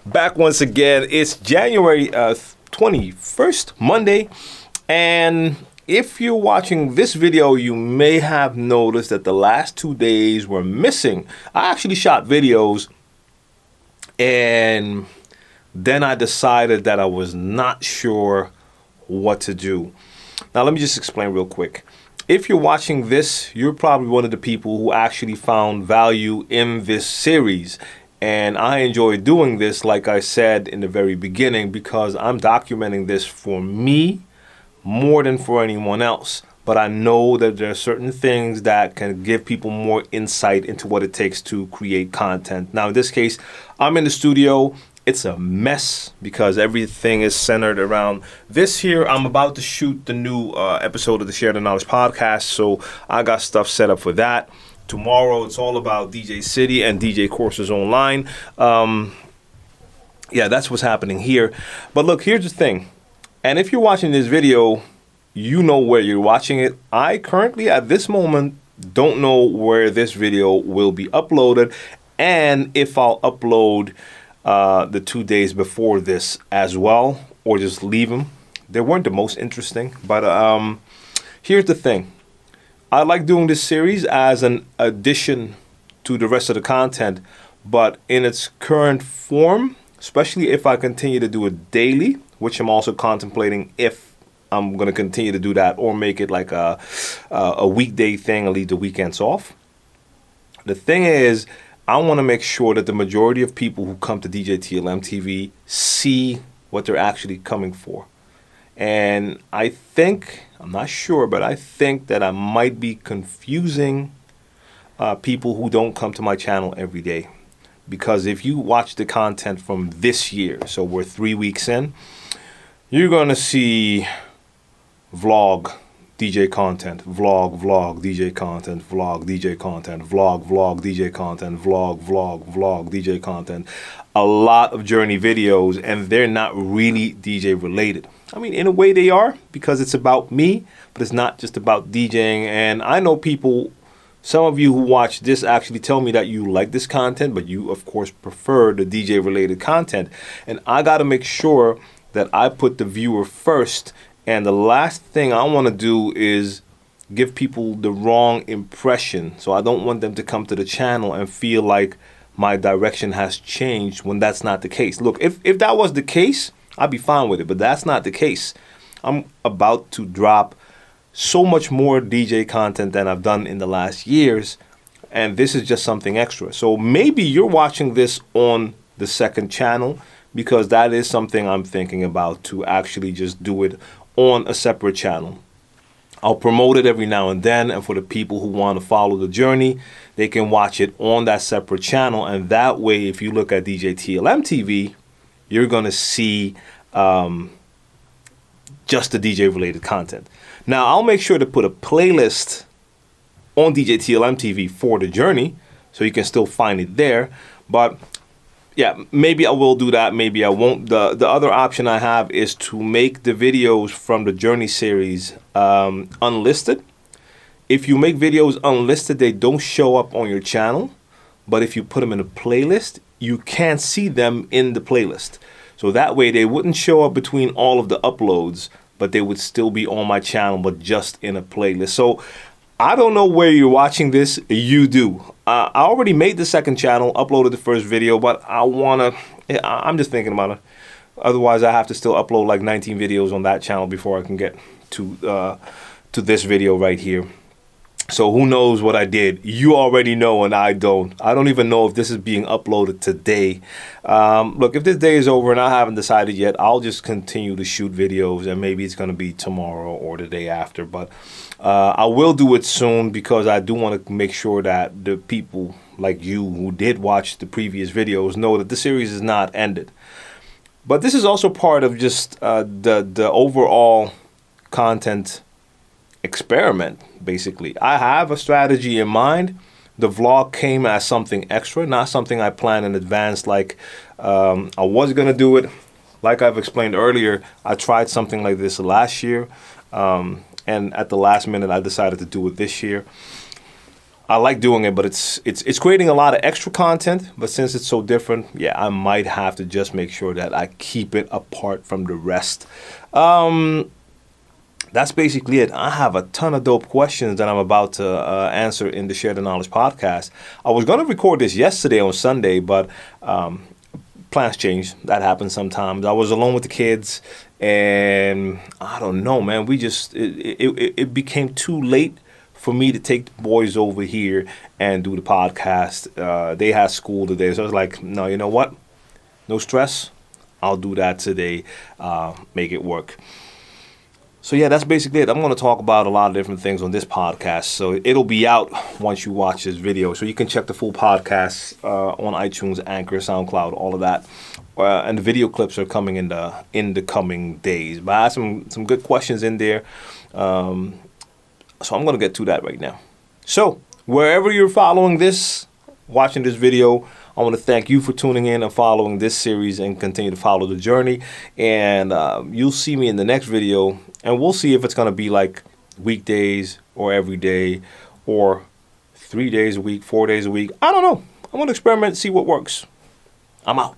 Back once again. It's January 21st, Monday, and if you're watching this video, you may have noticed that the last 2 days were missing. I actually shot videos, and then I decided that I was not sure what to do. Now, let me just explain real quick. If you're watching this, you're probably one of the people who actually found value in this series. And I enjoy doing this, like I said in the very beginning, because I'm documenting this for me more than for anyone else. But I know that there are certain things that can give people more insight into what it takes to create content. Now, in this case, I'm in the studio. It's a mess because everything is centered around this here. I'm about to shoot the new episode of the Share the Knowledge podcast, so I got stuff set up for that. Tomorrow, it's all about DJ City and DJ Courses Online. Yeah, that's what's happening here. But look, here's the thing. And if you're watching this video, you know where you're watching it. I currently, at this moment, don't know where this video will be uploaded, and if I'll upload the 2 days before this as well, or just leave them. They weren't the most interesting, but here's the thing. I like doing this series as an addition to the rest of the content, but in its current form, especially if I continue to do it daily, which I'm also contemplating if I'm going to continue to do that or make it like a weekday thing and leave the weekends off. The thing is, I want to make sure that the majority of people who come to djTLMtv see what they're actually coming for. And I think, I'm not sure, but I think that I might be confusing people who don't come to my channel every day. Because if you watch the content from this year, so we're 3 weeks in, you're going to see vlog, DJ content, vlog, DJ content, vlog, DJ content, vlog, DJ content, vlog, DJ content. A lot of journey videos, and they're not really DJ related. I mean, in a way they are, because it's about me, but it's not just about DJing. And I know people, some of you who watch this actually tell me that you like this content, but you, of course, prefer the DJ related content. And I got to make sure that I put the viewer first. And the last thing I want to do is give people the wrong impression. So I don't want them to come to the channel and feel like my direction has changed when that's not the case. Look, if that was the case, I'd be fine with it, but that's not the case. I'm about to drop so much more DJ content than I've done in the last years, and this is just something extra. So maybe you're watching this on the second channel, because that is something I'm thinking about, to actually just do it on a separate channel. I'll promote it every now and then, and for the people who want to follow the journey, they can watch it on that separate channel. And that way, if you look at djTLMtv, you're going to see just the DJ related content. Now, I'll make sure to put a playlist on djTLMtv for the journey, so you can still find it there. But yeah, maybe I will do that, maybe I won't. The other option I have is to make the videos from the Journey series unlisted. If you make videos unlisted, they don't show up on your channel. But if you put them in a playlist, you can't see them in the playlist. So that way they wouldn't show up between all of the uploads, but they would still be on my channel, but just in a playlist. So I don't know where you're watching this. You do. I already made the second channel, uploaded the first video, but I'm just thinking about it. Otherwise, I have to still upload like 19 videos on that channel before I can get to this video right here. So who knows what I did? You already know, and I don't. I don't even know if this is being uploaded today. Look, if this day is over and I haven't decided yet, I'll just continue to shoot videos, and maybe it's going to be tomorrow or the day after. But I will do it soon, because I do want to make sure that the people like you who did watch the previous videos know that the series is not ended. But this is also part of just the overall content experiment, basically. I have a strategy in mind. The vlog came as something extra, not something I planned in advance. Like I was going to do it. Like I've explained earlier, I tried something like this last year. And at the last minute, I decided to do it this year. I like doing it, but it's creating a lot of extra content. But since it's so different, yeah, I might have to just make sure that I keep it apart from the rest. That's basically it. I have a ton of dope questions that I'm about to answer in the Share the Knowledge podcast. I was going to record this yesterday on Sunday, but plans change. That happens sometimes. I was alone with the kids, and I don't know, man. It became too late for me to take the boys over here and do the podcast. They had school today, so I was like, no, you know what? No stress. I'll do that today. Make it work. So yeah, that's basically it. I'm going to talk about a lot of different things on this podcast. So it'll be out once you watch this video. So you can check the full podcast on iTunes, Anchor, SoundCloud, all of that. And the video clips are coming in the coming days. But I have some good questions in there. So I'm going to get to that right now. So wherever you're following this, watching this video, I want to thank you for tuning in and following this series and continue to follow the journey. And you'll see me in the next video. And we'll see if it's going to be like weekdays or every day or 3 days a week, 4 days a week. I don't know. I'm going to experiment and see what works. I'm out.